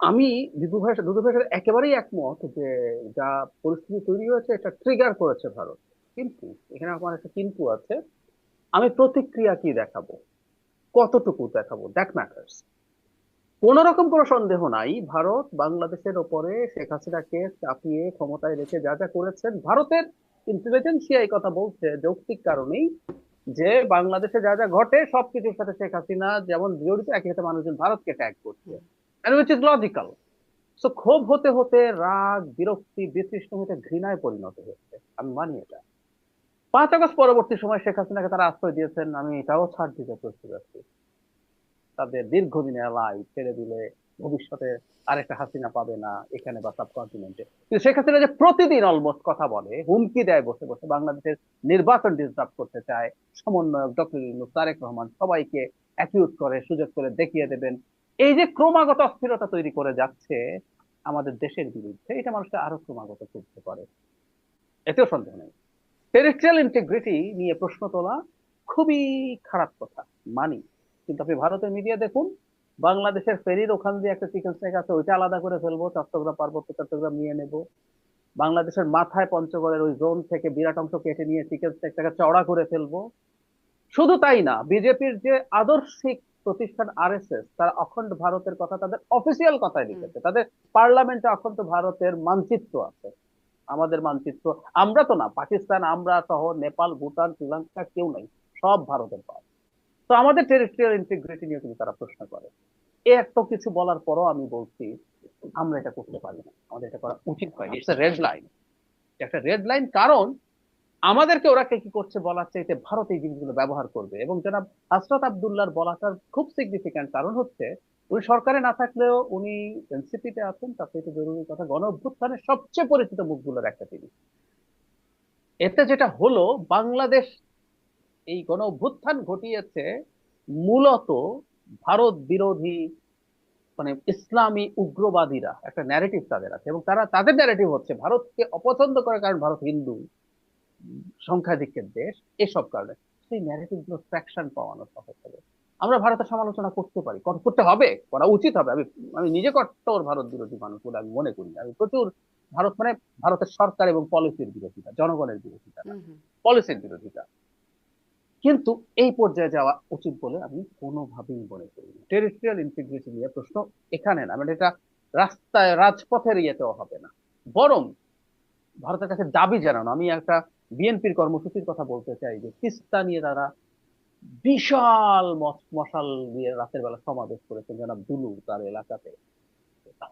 আমি দুদু ভাইয়ের সাথে একেবারেই একমত যে যা পরিস্থিতি তৈরি হয়েছে এটা ট্রিগার করেছে ভারত। কিন্তু এখানে আমার একটা কিন্তু আছে। আমি প্রতিক্রিয়া কি দেখাবো, কতটুকু দেখাবো, দ্যাট ম্যাটার্স। কোন রকম কোনো সন্দেহ নাই, ভারত বাংলাদেশের ওপরে শেখ হাসিনাকে চাপিয়ে ক্ষমতায় রেখে যা যা করেছেন, ভারতের ইন্টেলিজেন্সিয়া এই কথা বলছে যৌক্তিক কারণেই যে বাংলাদেশে যা যা ঘটে সবকিছুর সাথে শেখ হাসিনা যেমন জড়িত, একই সাথে মানুষজন ভারতকে ট্যাগ করছে, and which is logical. So ক্ষোভ হতে হতে রাগ, বিরক্তি, বিতৃষ্ণ হতে ঘৃণায় পরিণত হচ্ছে, আমি মানি এটা। 5 আগস্ট পরবর্তী সময় শেখ হাসিনাকে তারা আশ্রয় দিয়েছেন, আমি এটাও ছাড় দিতে প্রস্তুত আছি। তাদের দীর্ঘদিনের লাই ছেড়ে দিলে ভবিষ্যতে আরেকটা হাসিনা পাবে না এখানে বা সাবকন্টিনেন্টে। কিন্তু শেখ হাসিনা যে প্রতিদিন অলমোস্ট কথা বলে, হুমকি দেয়, বসে বসে বাংলাদেশের নির্বাচন ডিস্টার্ব করতে চায়, সমন্বয়ক ডক্টর ইউনূস, তারেক রহমান সবাইকে অ্যাকিউজ করে, সুযোগ করে দেখিয়ে দেবেন, এই যে ক্রমাগত অস্থিরতা তৈরি করে যাচ্ছে আমাদের দেশের বিরুদ্ধে, এটা মানুষকে আরো ক্রমাগত করতে পারে, এতেও সন্দেহ নেই। টেরিtoriয়াল ইন্টিগ্রিটি নিয়ে প্রশ্ন তোলা খুবই খারাপ কথা, মানি। কিন্তু আপনি ভারতের মিডিয়া দেখুন, বাংলাদেশের ফেরির ওখান দিয়ে একটা চিকেন স্ন্যাক আছে, ওইটা আলাদা করে ফেলবো, চট্টগ্রাম পার্বত্য চট্টগ্রাম নিয়ে নেব। বাংলাদেশের মাথায় পঞ্চগড়ের ওই জোন থেকে বিরাট অংশ কেটে নিয়ে চিকেন স্ন্যাকটাকে চওড়া করে ফেলবো। শুধু তাই না, বিজেপির যে আদর্শিক প্রতিষ্ঠান আরএসএস, তারা অখণ্ড ভারতের কথা তাদের অফিসিয়াল কথায় লিখেছে, তাদের পার্লামেন্টে অখণ্ড ভারতের মানচিত্র আছে। আমাদের মানচিত্র, আমরা তো না, পাকিস্তান আমরা সহ নেপাল, ভুটান, শ্রীলঙ্কা কেউ নাই, সব ভারতের পাশ। তো আমাদের টেরিtoriয়াল ইন্টিগ্রিটি নিয়ে কিন্তু তারা প্রশ্ন করে। এত কিছু বলার পরও আমি বলছি আমরা এটা করতে পারি না, আমাদের এটা করা উচিত হয়নি, ইটস রেড লাইন, একটা রেড লাইন। কারণ আমাদেরকে ওরা কে কি করছে বলার চাইতে ভারত এই জিনিসগুলো ব্যবহার করবে। এবং জনাব হাসরত আব্দুল্লাহর বলাটার খুব সিগনিফিক্যান্ট কারণ হচ্ছে, উনি সরকারে না থাকলেও উনি এনসিপিতে আছেন, তার থেকে জরুরি কথা, গণ অভ্যুত্থানের সবচেয়ে পরিচিত মুখগুলোর একটা তিনি। এতে যেটা হলো, বাংলাদেশ এই গণ অভ্যুত্থান ঘটিয়েছে মূলত ভারত বিরোধী, মানে ইসলামী উগ্রবাদীরা, একটা ন্যারেটিভ তাদের আছে, এবং তারা তাদের ন্যারেটিভ হচ্ছে ভারতকে অপছন্দ করে কারণ ভারত হিন্দু, সংখ্যাধিক্যের দেশ, এসব কারণে। সেই ন্যারেটিভ গুলো ট্রাকশন পাওয়ানো সহজ হবে। আমরা ভারতের সমালোচনা করতে পারি, করতে হবে, করা উচিত হবে। আমি আমি নিজে কট্টর ভারত বিরোধী মানুষ বলে আমি মনে করি না। আমি প্রচুর ভারত মানে ভারতের সরকার এবং পলিসির বিরোধিতা, জনগণের বিরোধিতা না, পলিসির বিরোধিতা। কিন্তু এই পর্যায়ে যাওয়া উচিত বলে আমি কোনোভাবেই মনে করি না। টেরিtoriয়াল ইন্টিগ্রিটি নিয়ে প্রশ্ন এখানে না, মানে এটা রাস্তায় রাজপথের ইয়েতেও হবে না, বরং ভারতের কাছে দাবি জানানো। আমি একটা বিএনপির কর্মসূচির কথা বলতে চাই, যে তিস্তা নিয়ে তারা বিশাল মশাল দিয়ে রাতের বেলা সমাবেশ করেছেন জনাব দুলু তার এলাকাতে,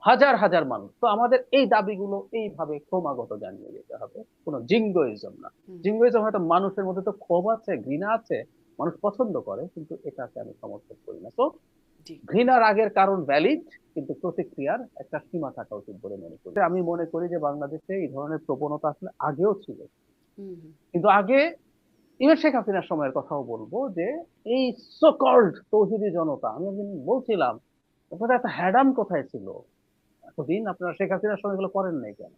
হাজার হাজার মানুষ। তো আমাদের এই দাবিগুলো এইভাবে ক্রমাগত জানিয়ে যেতে হবে, কোনো জিঙ্গোইজম না। জিঙ্গোইজম হয়তো মানুষের মধ্যে তো ক্ষোভ আছে, ঘৃণা আছে, মানুষ পছন্দ করে, কিন্তু এটাকে আমি সমর্থন করি না। তো জি। ঘৃণা রাগের কারণ ভ্যালিড, কিন্তু প্রতিক্রিয়ার একটা সীমা থাকা উচিত বলে মনে করি। আমি মনে করি যে বাংলাদেশে এই ধরনের প্রবণতা আসলে আগেও ছিল, কিন্তু আগে, ইভেন শেখ হাসিনার সময়ের কথাও বলবো, যে এই সো কল্ড তৌহিদি জনতা, আমি একদিন বলছিলাম আপনাদের এত হ্যাডাম কোথায় ছিল এতদিন, আপনারা শেখ হাসিনার সময় এগুলো করেন নাই কেন?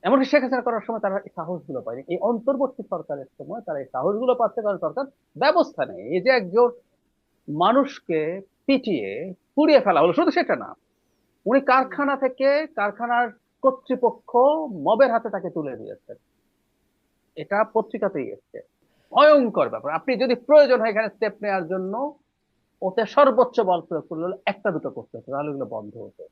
এমনকি শেখ হাসিনা করার সময় তারা এই সাহস গুলো পায়নি, এই অন্তর্বর্তী সরকারের সময় তারা এই সাহস গুলো পাচ্ছে, কারণ সরকার ব্যবস্থা নেই। এই যে একজন মানুষকে পিটিয়ে পুড়িয়ে ফেলা হলো, শুধু সেটা না, উনি কারখানা থেকে, কারখানার কর্তৃপক্ষ মবের হাতে তাকে তুলে দিয়েছে, এটা পত্রিকাতেই এসছে। ভয়ঙ্কর ব্যাপার। আপনি যদি প্রয়োজন হয় এখানে স্টেপ নেওয়ার জন্য, ওতে সর্বোচ্চ বল প্রয়োগ করলে হলো একটা দুটো করতে হতো, তাহলে এগুলো বন্ধ হতো।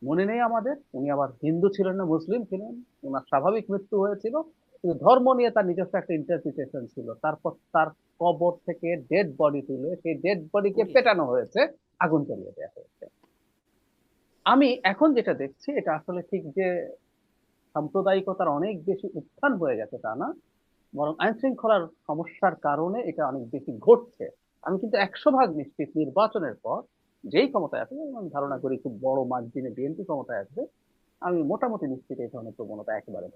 মনে নেই আমাদের, উনি আবার হিন্দু ছিলেন না, মুসলিম ছিলেন, ওনার স্বাভাবিক মৃত্যু হয়েছিল, কিন্তু ধর্ম নিয়ে তার নিজস্ব একটা ইন্টারপ্রিটেশন ছিল। তারপর তার কবর থেকে ডেড বডি তুলে সেই ডেড বডিকে পুড়িয়ে। পেটানো হয়েছে, আগুন জ্বালিয়ে দেওয়া হয়েছে। আমি এখন যেটা দেখছি, এটা আসলে ঠিক যে সাম্প্রদায়িকতার অনেক বেশি উত্থান হয়ে গেছে তা না, বরং আইন শৃঙ্খলার সমস্যার কারণে এটা অনেক বেশি ঘটছে। আমি কিন্তু 100 ভাগ নিশ্চিত নির্বাচনের পর যেই ক্ষমতায় আসবে, আমি ধারণা করি খুব বড় মার্জিনে বিএনপি ক্ষমতায় আসবে, আমি মোটামুটি নিশ্চিত এই ধরনের প্রবণতা একেবারে